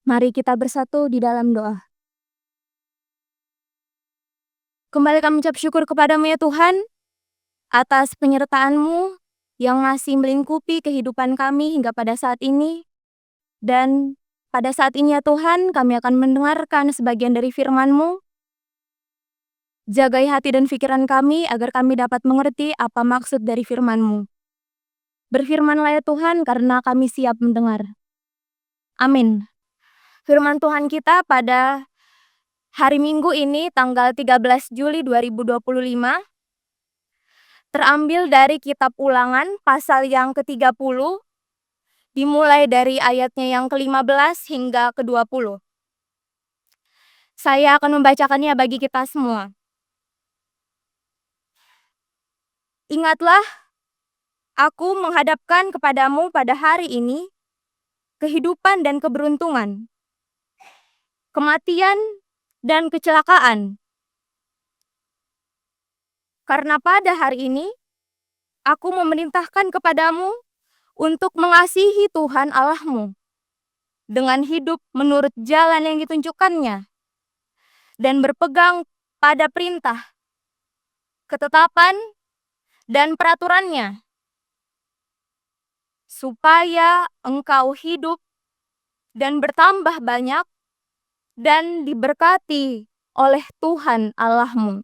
Mari kita bersatu di dalam doa. Kembali kami ucap syukur kepadamu ya Tuhan, atas penyertaan-Mu yang masih melingkupi kehidupan kami hingga pada saat ini. Dan pada saat ini ya Tuhan, kami akan mendengarkan sebagian dari firman-Mu. Jagai hati dan pikiran kami agar kami dapat mengerti apa maksud dari firman-Mu. Berfirmanlah ya Tuhan, karena kami siap mendengar. Amin. Firman Tuhan kita pada hari Minggu ini tanggal 13 Juli 2025 terambil dari kitab Ulangan pasal yang ke-30 dimulai dari ayatnya yang ke-15 hingga ke-20. Saya akan membacakannya bagi kita semua. Ingatlah, aku menghadapkan kepadamu pada hari ini kehidupan dan keberuntungan, kematian dan kecelakaan. Karena pada hari ini, aku memerintahkan kepadamu untuk mengasihi Tuhan Allahmu dengan hidup menurut jalan yang ditunjukkannya dan berpegang pada perintah, ketetapan, dan peraturannya, supaya engkau hidup dan bertambah banyak dan diberkati oleh Tuhan Allahmu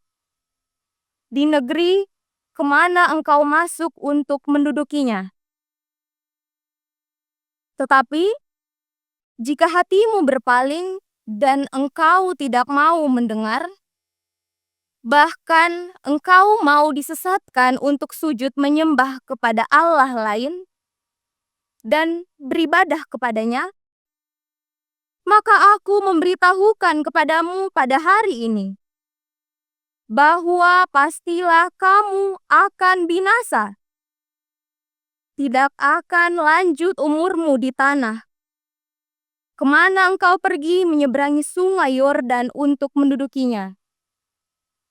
di negeri kemana engkau masuk untuk mendudukinya. Tetapi, jika hatimu berpaling dan engkau tidak mau mendengar, bahkan engkau mau disesatkan untuk sujud menyembah kepada Allah lain dan beribadah kepadanya, maka aku memberitahukan kepadamu pada hari ini bahwa pastilah kamu akan binasa. Tidak akan lanjut umurmu di tanah kemana engkau pergi menyeberangi sungai Yordan untuk mendudukinya.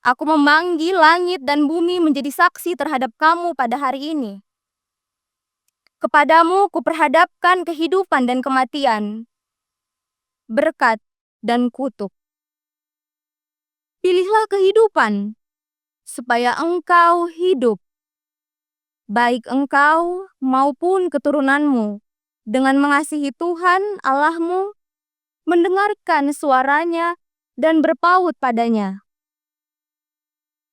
Aku memanggil langit dan bumi menjadi saksi terhadap kamu pada hari ini. Kepadamu kuperhadapkan kehidupan dan kematian, berkat dan kutuk. Pilihlah kehidupan, supaya engkau hidup, baik engkau maupun keturunanmu, dengan mengasihi Tuhan Allahmu, mendengarkan suaranya dan berpaut padanya.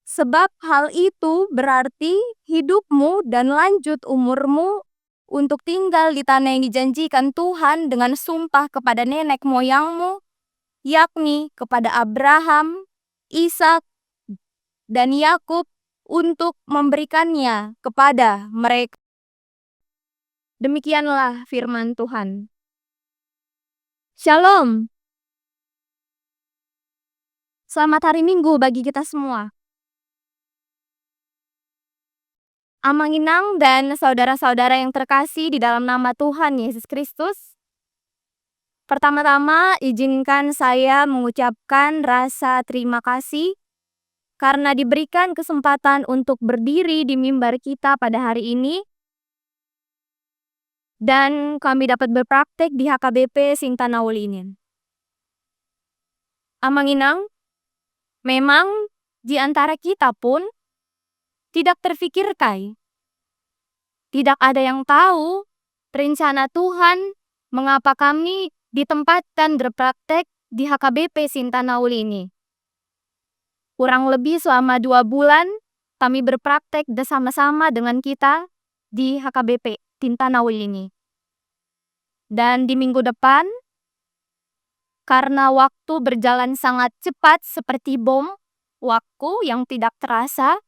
Sebab hal itu berarti hidupmu dan lanjut umurmu untuk tinggal di tanah yang dijanjikan Tuhan dengan sumpah kepada nenek moyangmu, yakni kepada Abraham, Ishak, dan Yakub, untuk memberikannya kepada mereka. Demikianlah firman Tuhan. Shalom. Selamat hari Minggu bagi kita semua. Amanginang dan saudara-saudara yang terkasih di dalam nama Tuhan Yesus Kristus. Pertama-tama, izinkan saya mengucapkan rasa terima kasih karena diberikan kesempatan untuk berdiri di mimbar kita pada hari ini dan kami dapat berpraktek di HKBP Sintanawulinin. Amanginang, memang di antara kita pun tidak terfikirkan, tidak ada yang tahu rencana Tuhan mengapa kami ditempatkan berpraktek di HKBP Sintanawul ini. Kurang lebih selama 2 bulan, kami berpraktek bersama-sama dengan kita di HKBP Sintanawul ini. Dan di minggu depan, karena waktu berjalan sangat cepat seperti bom, waktu yang tidak terasa,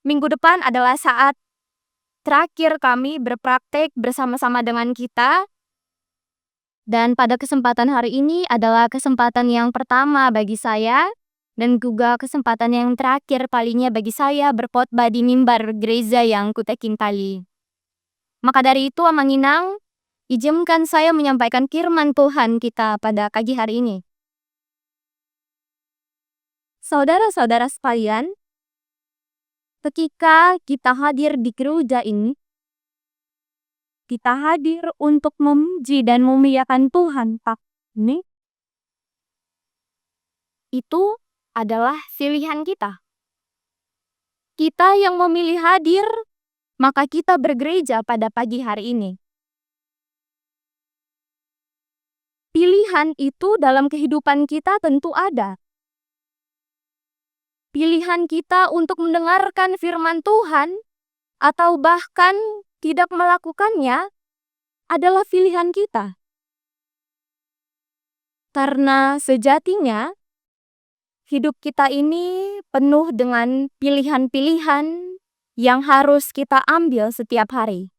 minggu depan adalah saat terakhir kami berpraktek bersama-sama dengan kita. Dan pada kesempatan hari ini adalah kesempatan yang pertama bagi saya dan juga kesempatan yang terakhir palingnya bagi saya berkhotbah di mimbar gereja yang kutekintali. Maka dari itu, Amanginang, izinkan saya menyampaikan firman Tuhan kita pada pagi hari ini. Saudara-saudara sekalian, ketika kita hadir di gereja ini, kita hadir untuk memuji dan memuliakan Tuhan, Pak. Ini itu adalah pilihan kita. Kita yang memilih hadir, maka kita bergereja pada pagi hari ini. Pilihan itu dalam kehidupan kita tentu ada. Pilihan kita untuk mendengarkan firman Tuhan atau bahkan tidak melakukannya adalah pilihan kita. Karena sejatinya hidup kita ini penuh dengan pilihan-pilihan yang harus kita ambil setiap hari.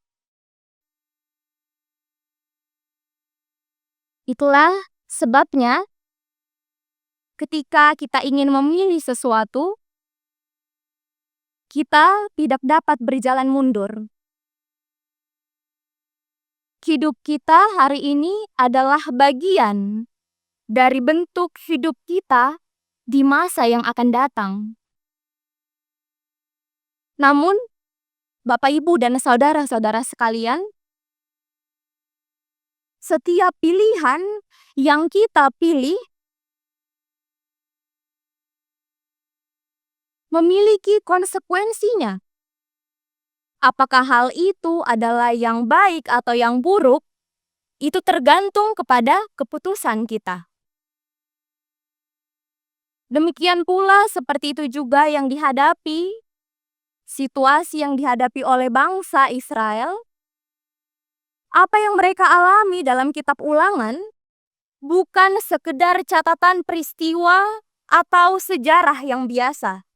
Itulah sebabnya ketika kita ingin memilih sesuatu, kita tidak dapat berjalan mundur. Hidup kita hari ini adalah bagian dari bentuk hidup kita di masa yang akan datang. Namun, Bapak, Ibu, dan saudara-saudara sekalian, setiap pilihan yang kita pilih memiliki konsekuensinya. Apakah hal itu adalah yang baik atau yang buruk, itu tergantung kepada keputusan kita. Demikian pula seperti itu juga yang dihadapi, situasi yang dihadapi oleh bangsa Israel. Apa yang mereka alami dalam kitab Ulangan bukan sekedar catatan peristiwa atau sejarah yang biasa,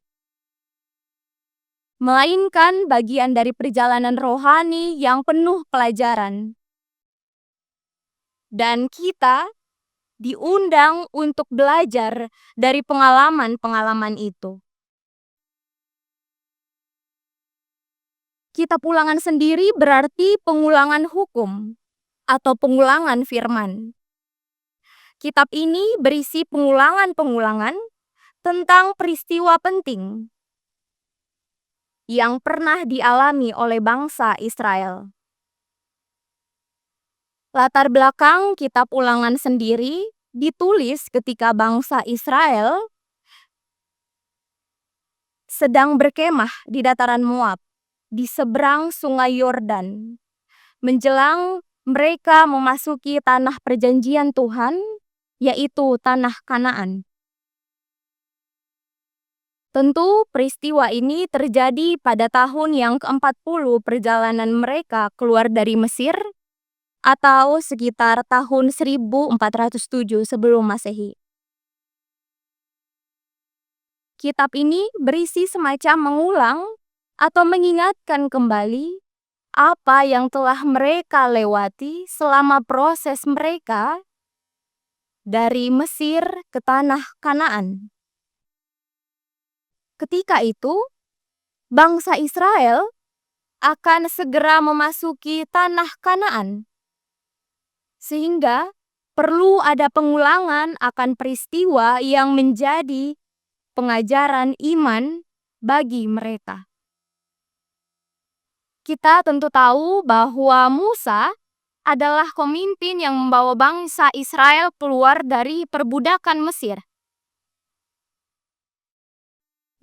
melainkan bagian dari perjalanan rohani yang penuh pelajaran. Dan kita diundang untuk belajar dari pengalaman-pengalaman itu. Kitab Ulangan sendiri berarti pengulangan hukum atau pengulangan firman. Kitab ini berisi pengulangan-pengulangan tentang peristiwa penting yang pernah dialami oleh bangsa Israel. Latar belakang kitab Ulangan sendiri ditulis ketika bangsa Israel sedang berkemah di dataran Moab, di seberang sungai Yordan, menjelang mereka memasuki tanah perjanjian Tuhan, yaitu tanah Kanaan. Tentu peristiwa ini terjadi pada tahun yang ke-40 perjalanan mereka keluar dari Mesir, atau sekitar tahun 1407 sebelum Masehi. Kitab ini berisi semacam mengulang atau mengingatkan kembali apa yang telah mereka lewati selama proses mereka dari Mesir ke tanah Kanaan. Ketika itu, bangsa Israel akan segera memasuki tanah Kanaan, sehingga perlu ada pengulangan akan peristiwa yang menjadi pengajaran iman bagi mereka. Kita tentu tahu bahwa Musa adalah pemimpin yang membawa bangsa Israel keluar dari perbudakan Mesir.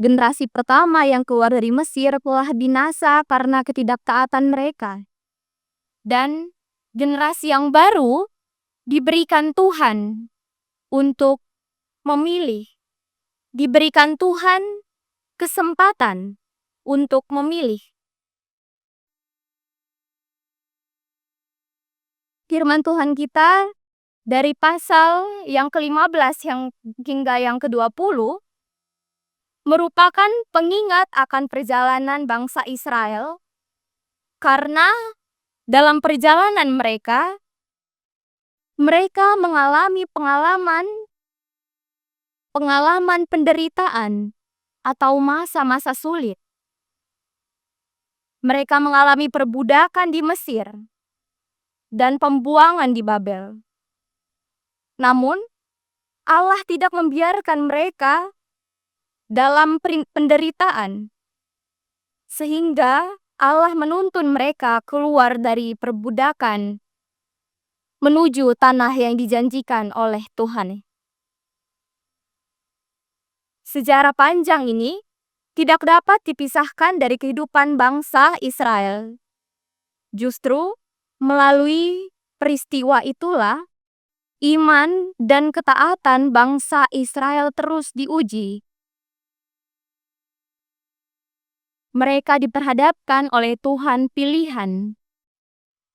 Generasi pertama yang keluar dari Mesir telah binasa karena ketidaktaatan mereka. Dan generasi yang baru diberikan Tuhan untuk memilih. Diberikan Tuhan kesempatan untuk memilih. Firman Tuhan kita dari pasal yang ke-15 hingga yang ke-20 merupakan pengingat akan perjalanan bangsa Israel, karena dalam perjalanan mereka mengalami pengalaman penderitaan atau masa-masa sulit. Mereka mengalami perbudakan di Mesir dan pembuangan di Babel. Namun, Allah tidak membiarkan mereka dalam penderitaan, sehingga Allah menuntun mereka keluar dari perbudakan menuju tanah yang dijanjikan oleh Tuhan. Sejarah panjang ini tidak dapat dipisahkan dari kehidupan bangsa Israel. Justru melalui peristiwa itulah iman dan ketaatan bangsa Israel terus diuji. Mereka diperhadapkan oleh Tuhan pilihan,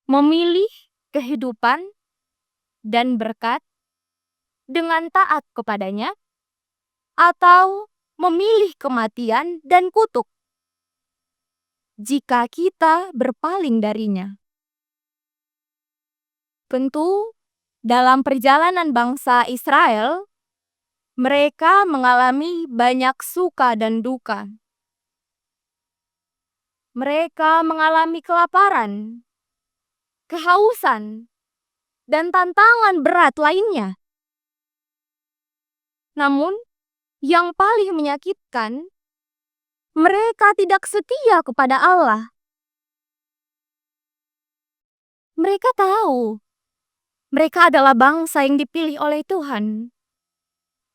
memilih kehidupan dan berkat dengan taat kepadanya, atau memilih kematian dan kutuk jika kita berpaling darinya. Tentu, dalam perjalanan bangsa Israel, mereka mengalami banyak suka dan duka. Mereka mengalami kelaparan, kehausan, dan tantangan berat lainnya. Namun, yang paling menyakitkan, mereka tidak setia kepada Allah. Mereka tahu mereka adalah bangsa yang dipilih oleh Tuhan,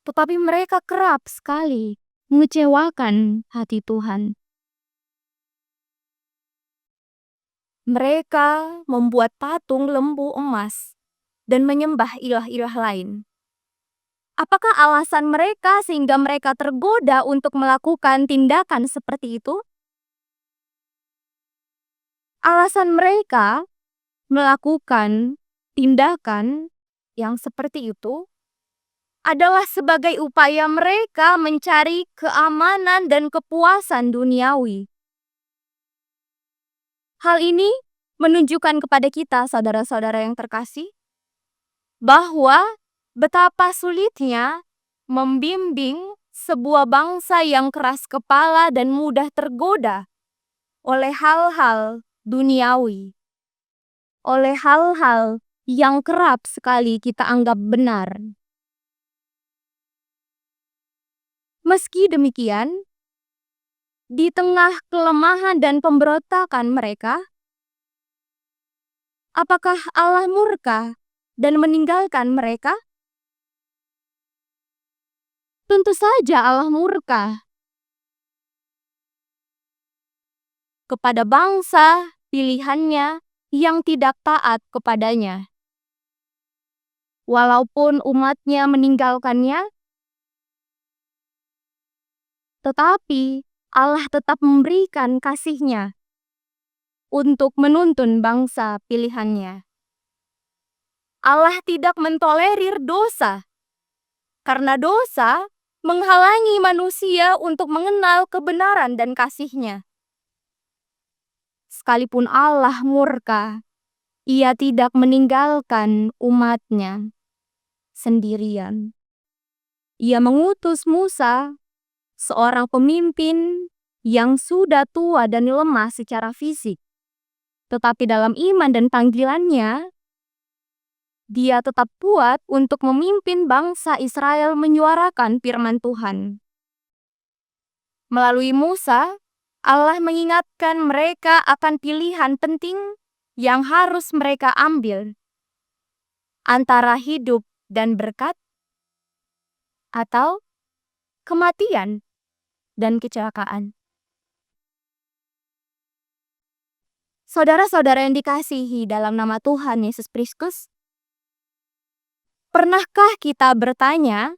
tetapi mereka kerap sekali mengecewakan hati Tuhan. Mereka membuat patung lembu emas dan menyembah ilah-ilah lain. Apakah alasan mereka sehingga mereka tergoda untuk melakukan tindakan seperti itu? Alasan mereka melakukan tindakan yang seperti itu adalah sebagai upaya mereka mencari keamanan dan kepuasan duniawi. Hal ini menunjukkan kepada kita, saudara-saudara yang terkasih, bahwa betapa sulitnya membimbing sebuah bangsa yang keras kepala dan mudah tergoda oleh hal-hal duniawi, oleh hal-hal yang kerap sekali kita anggap benar. Meski demikian, di tengah kelemahan dan pemberontakan mereka, apakah Allah murka dan meninggalkan mereka? Tentu saja Allah murka kepada bangsa pilihannya yang tidak taat kepadanya. Walaupun umatnya meninggalkannya, tetapi Allah tetap memberikan kasih-Nya untuk menuntun bangsa pilihannya. Allah tidak mentolerir dosa, karena dosa menghalangi manusia untuk mengenal kebenaran dan kasih-Nya. Sekalipun Allah murka, Ia tidak meninggalkan umat-Nya sendirian. Ia mengutus Musa, seorang pemimpin yang sudah tua dan lemah secara fisik. Tetapi dalam iman dan panggilannya, dia tetap kuat untuk memimpin bangsa Israel menyuarakan firman Tuhan. Melalui Musa, Allah mengingatkan mereka akan pilihan penting yang harus mereka ambil antara hidup dan berkat, atau kematian dan kecelakaan. Saudara-saudara yang dikasihi dalam nama Tuhan Yesus Kristus, pernahkah kita bertanya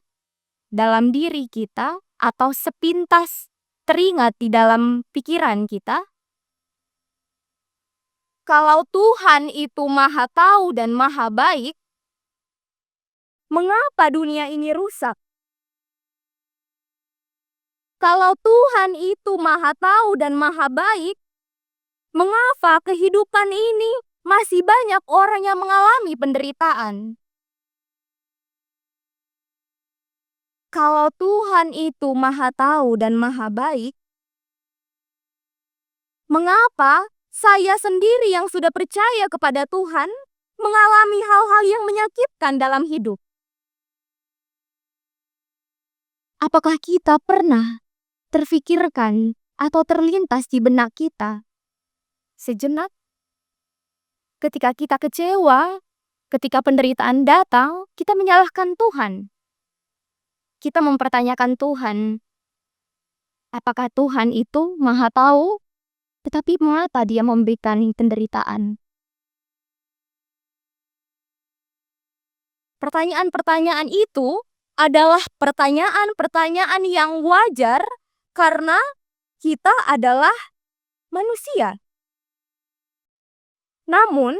dalam diri kita atau sepintas teringat di dalam pikiran kita? Kalau Tuhan itu Maha Tahu dan Maha Baik, mengapa dunia ini rusak? Kalau Tuhan itu Maha Tahu dan Maha Baik, mengapa kehidupan ini masih banyak orang yang mengalami penderitaan? Kalau Tuhan itu Maha Tahu dan Maha Baik, mengapa saya sendiri yang sudah percaya kepada Tuhan mengalami hal-hal yang menyakitkan dalam hidup? Apakah kita pernah terfikirkan atau terlintas di benak kita sejenak. Ketika kita kecewa, ketika penderitaan datang, kita menyalahkan Tuhan. Kita mempertanyakan Tuhan, apakah Tuhan itu Maha Tahu? Tetapi mengapa Dia memberikan penderitaan? Pertanyaan-pertanyaan itu adalah pertanyaan-pertanyaan yang wajar karena kita adalah manusia. Namun,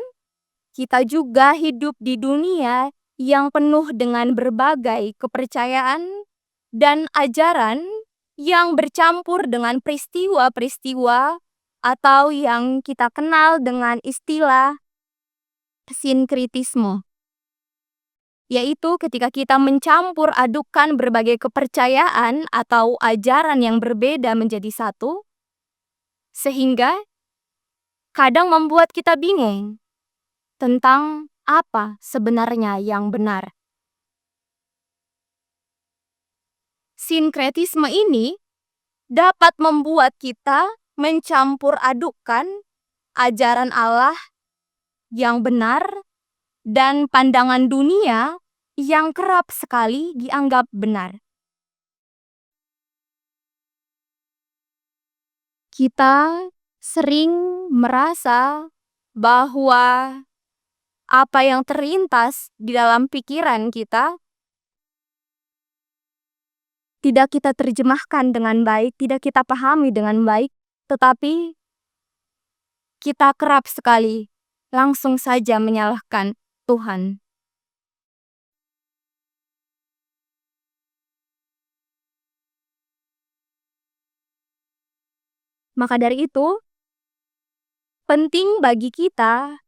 kita juga hidup di dunia yang penuh dengan berbagai kepercayaan dan ajaran yang bercampur dengan peristiwa-peristiwa atau yang kita kenal dengan istilah sinkritisme. Yaitu ketika kita mencampur adukan berbagai kepercayaan atau ajaran yang berbeda menjadi satu, sehingga kadang membuat kita bingung tentang apa sebenarnya yang benar. Sinkretisme ini dapat membuat kita mencampur adukan ajaran Allah yang benar dan pandangan dunia yang kerap sekali dianggap benar. Kita sering merasa bahwa apa yang terlintas di dalam pikiran kita tidak kita terjemahkan dengan baik, tidak kita pahami dengan baik, tetapi kita kerap sekali langsung saja menyalahkan Tuhan. Maka dari itu, penting bagi kita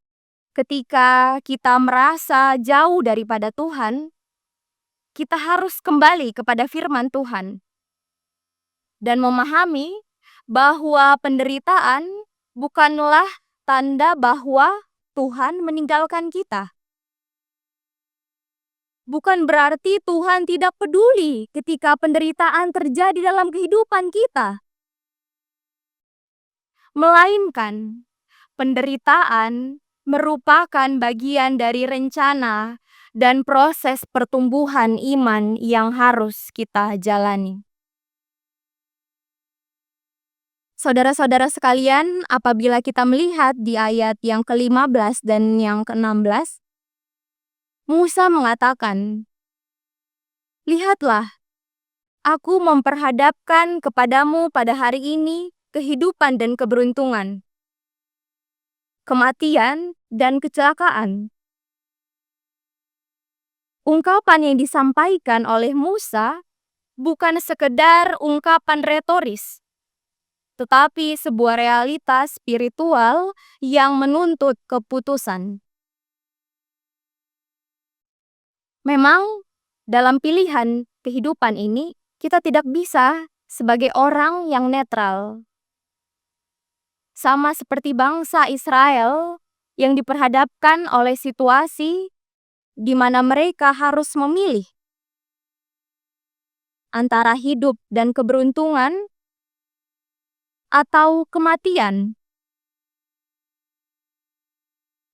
ketika kita merasa jauh daripada Tuhan, kita harus kembali kepada firman Tuhan dan memahami bahwa penderitaan bukanlah tanda bahwa Tuhan meninggalkan kita. Bukan berarti Tuhan tidak peduli ketika penderitaan terjadi dalam kehidupan kita. Melainkan, penderitaan merupakan bagian dari rencana dan proses pertumbuhan iman yang harus kita jalani. Saudara-saudara sekalian, apabila kita melihat di ayat yang ke-15 dan yang ke-16, Musa mengatakan, "Lihatlah, aku memperhadapkan kepadamu pada hari ini kehidupan dan keberuntungan, kematian dan kecelakaan." Ungkapan yang disampaikan oleh Musa bukan sekedar ungkapan retoris, tetapi sebuah realitas spiritual yang menuntut keputusan. Memang, dalam pilihan kehidupan ini, kita tidak bisa sebagai orang yang netral. Sama seperti bangsa Israel yang diperhadapkan oleh situasi di mana mereka harus memilih antara hidup dan keberuntungan atau kematian.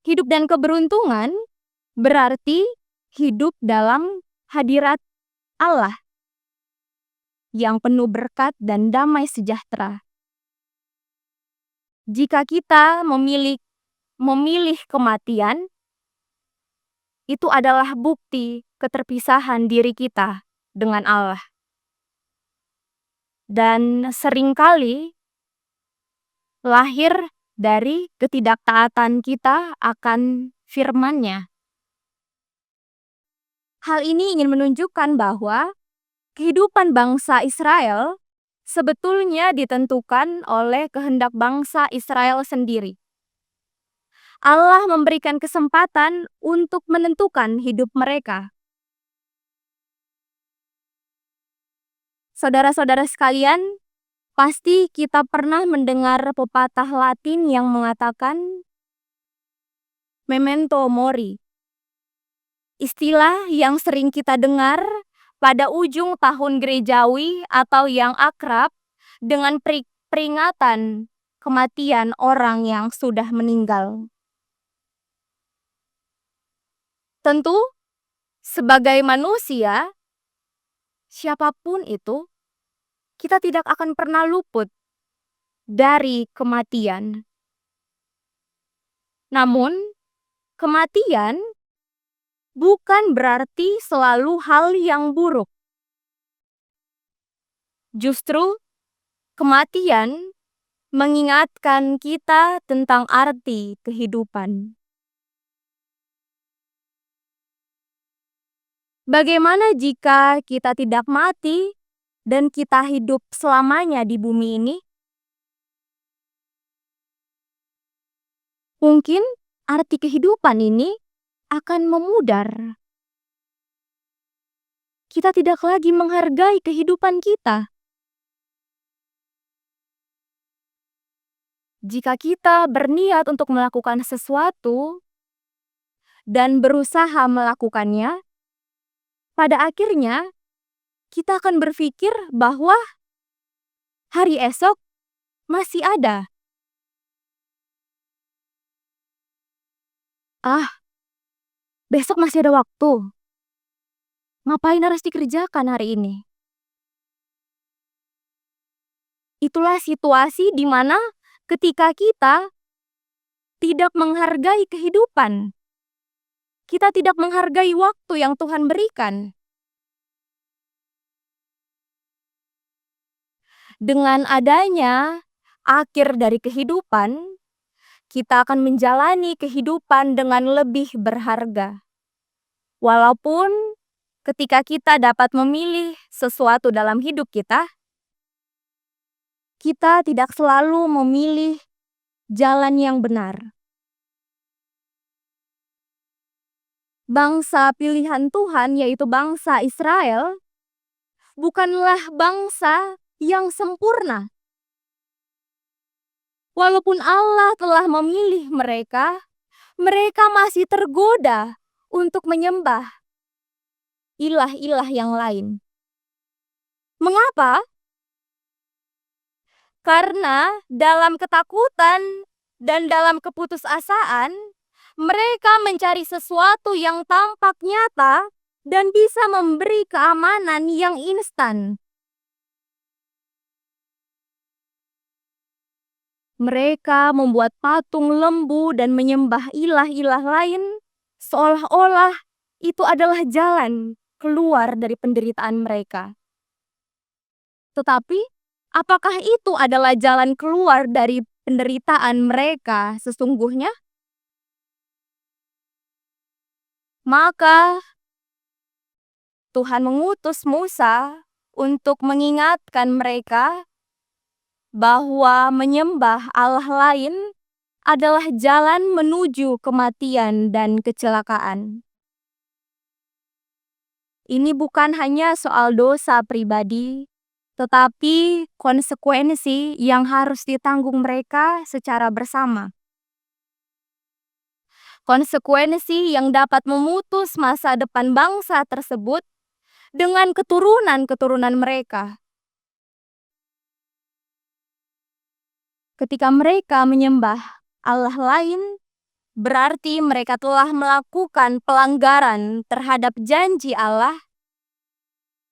Hidup dan keberuntungan berarti hidup dalam hadirat Allah yang penuh berkat dan damai sejahtera. Jika kita memilih kematian, itu adalah bukti keterpisahan diri kita dengan Allah. Dan seringkali lahir dari ketidaktaatan kita akan firman-Nya. Hal ini ingin menunjukkan bahwa kehidupan bangsa Israel sebetulnya ditentukan oleh kehendak bangsa Israel sendiri. Allah memberikan kesempatan untuk menentukan hidup mereka. Saudara-saudara sekalian, pasti kita pernah mendengar pepatah Latin yang mengatakan memento mori. Istilah yang sering kita dengar pada ujung tahun gerejawi atau yang akrab dengan peringatan kematian orang yang sudah meninggal. Tentu, sebagai manusia, siapapun itu, kita tidak akan pernah luput dari kematian. Namun, kematian bukan berarti selalu hal yang buruk. Justru, kematian mengingatkan kita tentang arti kehidupan. Bagaimana jika kita tidak mati dan kita hidup selamanya di bumi ini? Mungkin arti kehidupan ini akan memudar. Kita tidak lagi menghargai kehidupan kita. Jika kita berniat untuk melakukan sesuatu dan berusaha melakukannya, pada akhirnya kita akan berpikir bahwa hari esok masih ada. Besok masih ada waktu. Ngapain harus dikerjakan hari ini? Itulah situasi di mana ketika kita tidak menghargai kehidupan, kita tidak menghargai waktu yang Tuhan berikan. Dengan adanya akhir dari kehidupan, kita akan menjalani kehidupan dengan lebih berharga. Walaupun ketika kita dapat memilih sesuatu dalam hidup kita tidak selalu memilih jalan yang benar. Bangsa pilihan Tuhan, yaitu bangsa Israel, bukanlah bangsa yang sempurna. Walaupun Allah telah memilih mereka, mereka masih tergoda untuk menyembah ilah-ilah yang lain. Mengapa? Karena dalam ketakutan dan dalam keputusasaan, mereka mencari sesuatu yang tampak nyata dan bisa memberi keamanan yang instan. Mereka membuat patung lembu dan menyembah ilah-ilah lain, seolah-olah itu adalah jalan keluar dari penderitaan mereka. Tetapi, apakah itu adalah jalan keluar dari penderitaan mereka sesungguhnya? Maka, Tuhan mengutus Musa untuk mengingatkan mereka bahwa menyembah Allah lain adalah jalan menuju kematian dan kecelakaan. Ini bukan hanya soal dosa pribadi, tetapi konsekuensi yang harus ditanggung mereka secara bersama. Konsekuensi yang dapat memutus masa depan bangsa tersebut dengan keturunan-keturunan mereka. Ketika mereka menyembah Allah lain, berarti mereka telah melakukan pelanggaran terhadap janji Allah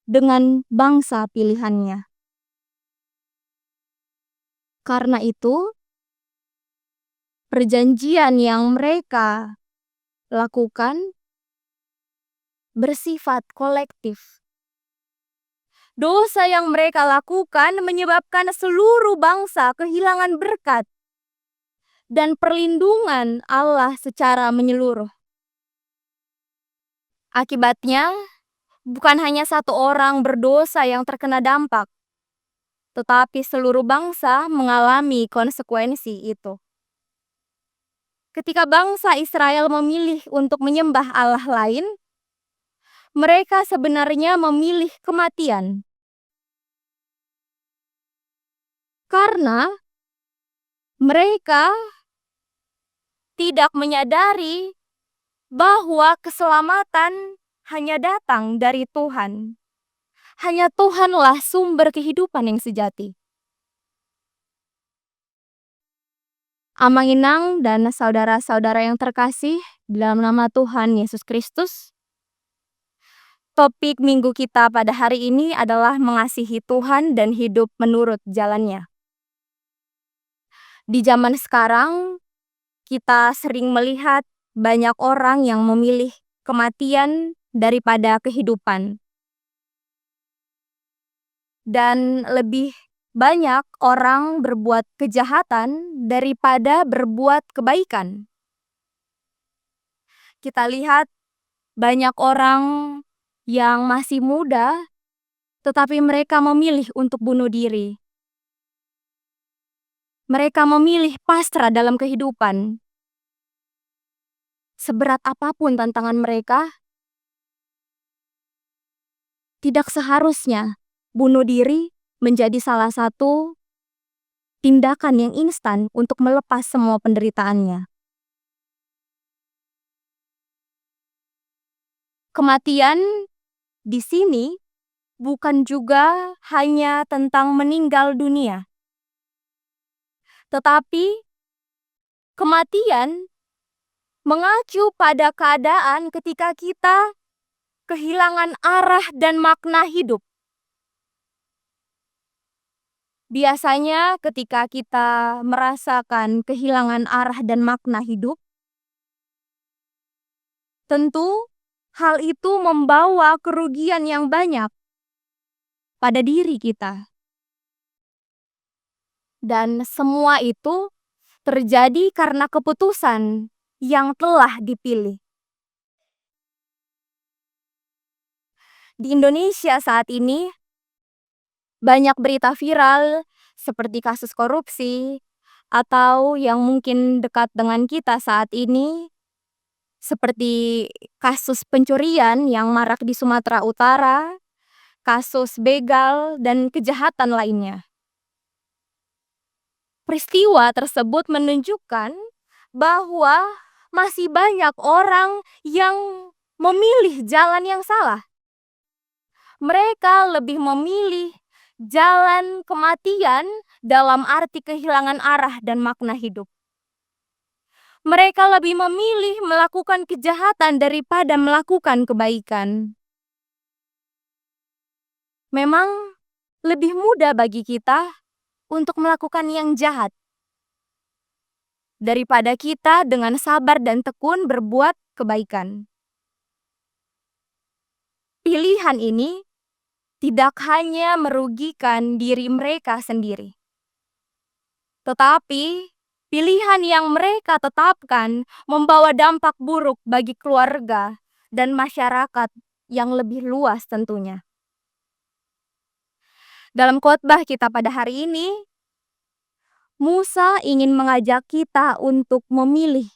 dengan bangsa pilihannya. Karena itu, perjanjian yang mereka lakukan bersifat kolektif. Dosa yang mereka lakukan menyebabkan seluruh bangsa kehilangan berkat dan perlindungan Allah secara menyeluruh. Akibatnya, bukan hanya satu orang berdosa yang terkena dampak, tetapi seluruh bangsa mengalami konsekuensi itu. Ketika bangsa Israel memilih untuk menyembah Allah lain, mereka sebenarnya memilih kematian. Karena mereka tidak menyadari bahwa keselamatan hanya datang dari Tuhan. Hanya Tuhanlah sumber kehidupan yang sejati. Amanginang dan saudara-saudara yang terkasih, dalam nama Tuhan Yesus Kristus, topik minggu kita pada hari ini adalah mengasihi Tuhan dan hidup menurut jalannya. Di zaman sekarang, kita sering melihat banyak orang yang memilih kematian daripada kehidupan. Dan lebih banyak orang berbuat kejahatan daripada berbuat kebaikan. Kita lihat banyak orang yang masih muda, tetapi mereka memilih untuk bunuh diri. Mereka memilih pasrah dalam kehidupan. Seberat apapun tantangan mereka, tidak seharusnya bunuh diri menjadi salah satu tindakan yang instan untuk melepas semua penderitaannya. Kematian di sini bukan juga hanya tentang meninggal dunia, tetapi kematian mengacu pada keadaan ketika kita kehilangan arah dan makna hidup. Biasanya ketika kita merasakan kehilangan arah dan makna hidup, tentu hal itu membawa kerugian yang banyak pada diri kita. Dan semua itu terjadi karena keputusan yang telah dipilih. Di Indonesia saat ini, banyak berita viral seperti kasus korupsi atau yang mungkin dekat dengan kita saat ini, seperti kasus pencurian yang marak di Sumatera Utara, kasus begal, dan kejahatan lainnya. Peristiwa tersebut menunjukkan bahwa masih banyak orang yang memilih jalan yang salah. Mereka lebih memilih jalan kematian dalam arti kehilangan arah dan makna hidup. Mereka lebih memilih melakukan kejahatan daripada melakukan kebaikan. Memang lebih mudah bagi kita untuk melakukan yang jahat daripada kita dengan sabar dan tekun berbuat kebaikan. Pilihan ini tidak hanya merugikan diri mereka sendiri, tetapi pilihan yang mereka tetapkan membawa dampak buruk bagi keluarga dan masyarakat yang lebih luas tentunya. Dalam khotbah kita pada hari ini, Musa ingin mengajak kita untuk memilih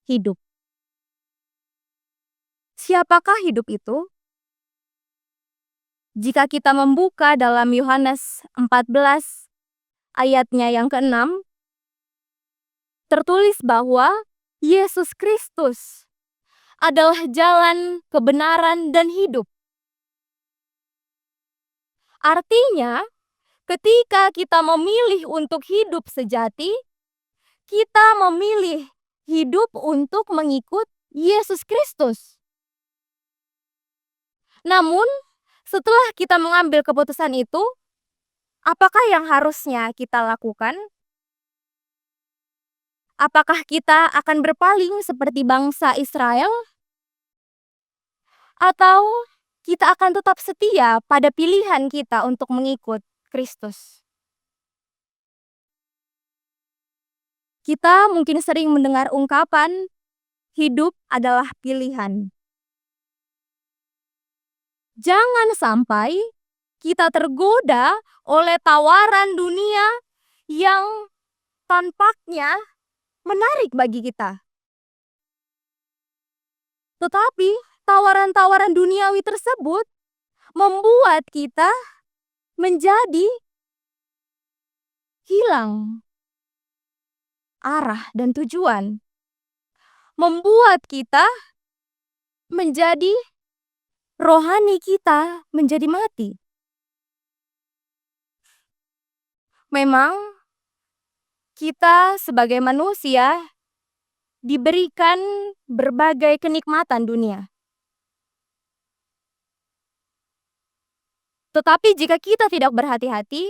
hidup. Siapakah hidup itu? Jika kita membuka dalam Yohanes 14 ayatnya yang ke-6, tertulis bahwa Yesus Kristus adalah jalan, kebenaran, dan hidup. Artinya, ketika kita memilih untuk hidup sejati, kita memilih hidup untuk mengikut Yesus Kristus. Namun, setelah kita mengambil keputusan itu, apakah yang harusnya kita lakukan? Apakah kita akan berpaling seperti bangsa Israel? Atau kita akan tetap setia pada pilihan kita untuk mengikut Kristus? Kita mungkin sering mendengar ungkapan, hidup adalah pilihan. Jangan sampai kita tergoda oleh tawaran dunia yang tampaknya menarik bagi kita. Tetapi tawaran-tawaran duniawi tersebut membuat kita menjadi hilang arah dan tujuan. Membuat kita menjadi rohani kita menjadi mati. Memang kita sebagai manusia diberikan berbagai kenikmatan dunia. Tetapi jika kita tidak berhati-hati,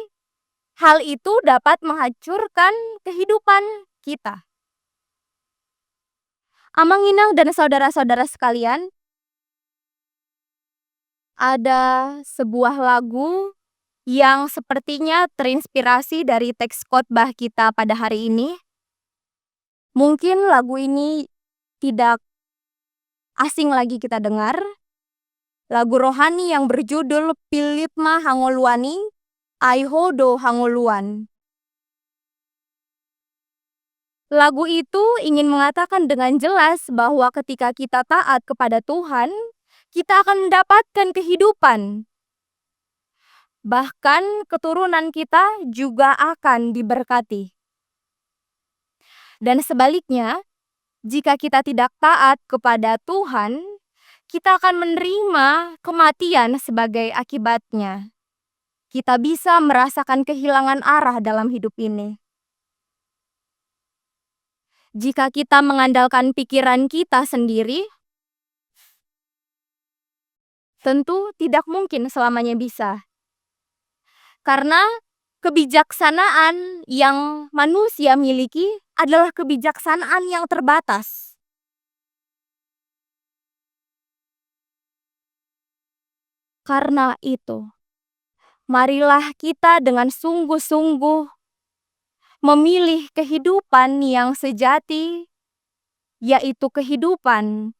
hal itu dapat menghancurkan kehidupan kita. Amang Inang dan saudara-saudara sekalian, ada sebuah lagu yang sepertinya terinspirasi dari teks khotbah kita pada hari ini. Mungkin lagu ini tidak asing lagi kita dengar. Lagu rohani yang berjudul Pilitma Hangoluani, Aihodo Hangoluan. Lagu itu ingin mengatakan dengan jelas bahwa ketika kita taat kepada Tuhan, kita akan mendapatkan kehidupan. Bahkan keturunan kita juga akan diberkati. Dan sebaliknya, jika kita tidak taat kepada Tuhan, kita akan menerima kematian sebagai akibatnya. Kita bisa merasakan kehilangan arah dalam hidup ini. Jika kita mengandalkan pikiran kita sendiri, tentu tidak mungkin selamanya bisa. Karena kebijaksanaan yang manusia miliki adalah kebijaksanaan yang terbatas. Karena itu, marilah kita dengan sungguh-sungguh memilih kehidupan yang sejati, yaitu kehidupan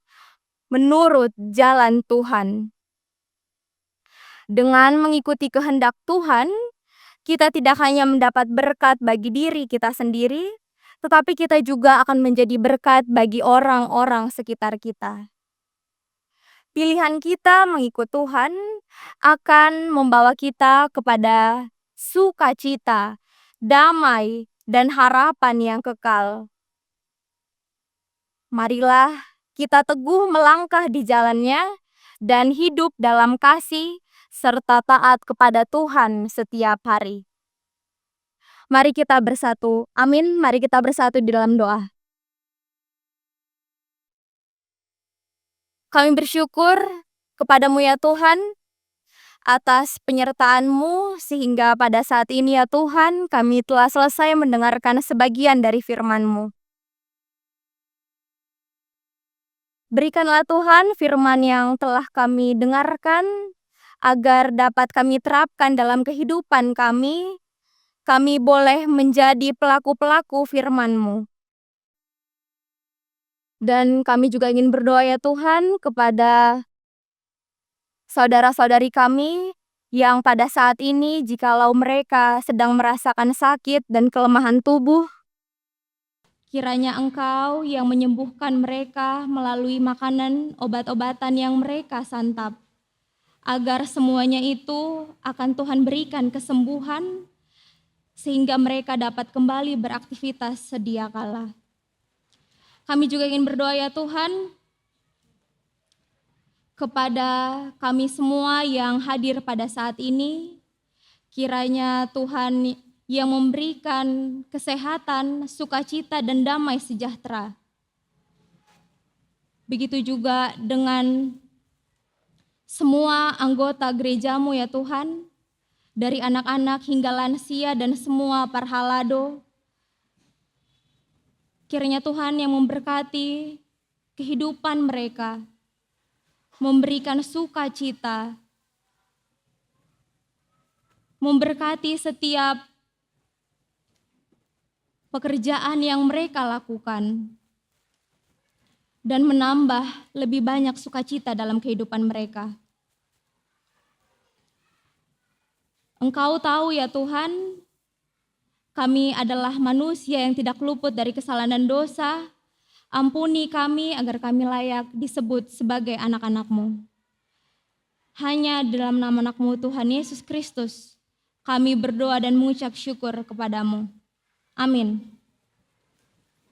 menurut jalan Tuhan. Dengan mengikuti kehendak Tuhan, kita tidak hanya mendapat berkat bagi diri kita sendiri, tetapi kita juga akan menjadi berkat bagi orang-orang sekitar kita. Pilihan kita mengikut Tuhan akan membawa kita kepada sukacita, damai, dan harapan yang kekal. Marilah kita teguh melangkah di jalannya dan hidup dalam kasih serta taat kepada Tuhan setiap hari. Mari kita bersatu. Amin. Mari kita bersatu di dalam doa. Kami bersyukur kepadamu ya Tuhan, atas penyertaan-Mu sehingga pada saat ini ya Tuhan kami telah selesai mendengarkan sebagian dari firman-Mu. Berikanlah Tuhan firman yang telah kami dengarkan agar dapat kami terapkan dalam kehidupan kami. Kami boleh menjadi pelaku-pelaku firman-Mu. Dan kami juga ingin berdoa ya Tuhan kepada saudara-saudari kami yang pada saat ini jikalau mereka sedang merasakan sakit dan kelemahan tubuh, kiranya Engkau yang menyembuhkan mereka melalui makanan obat-obatan yang mereka santap, agar semuanya itu akan Tuhan berikan kesembuhan sehingga mereka dapat kembali beraktivitas sedia kala. Kami juga ingin berdoa ya Tuhan kepada kami semua yang hadir pada saat ini, kiranya Tuhan yang memberikan kesehatan, sukacita, dan damai sejahtera. Begitu juga dengan semua anggota gereja-Mu ya Tuhan, dari anak-anak hingga lansia dan semua parhalado. Kiranya Tuhan yang memberkati kehidupan mereka, memberikan sukacita, memberkati setiap pekerjaan yang mereka lakukan, dan menambah lebih banyak sukacita dalam kehidupan mereka. Engkau tahu ya Tuhan, kami adalah manusia yang tidak luput dari kesalahan dan dosa. Ampuni kami agar kami layak disebut sebagai anak-anak-Mu. Hanya dalam nama anak-Mu Tuhan Yesus Kristus, kami berdoa dan mengucap syukur kepadamu. Amin.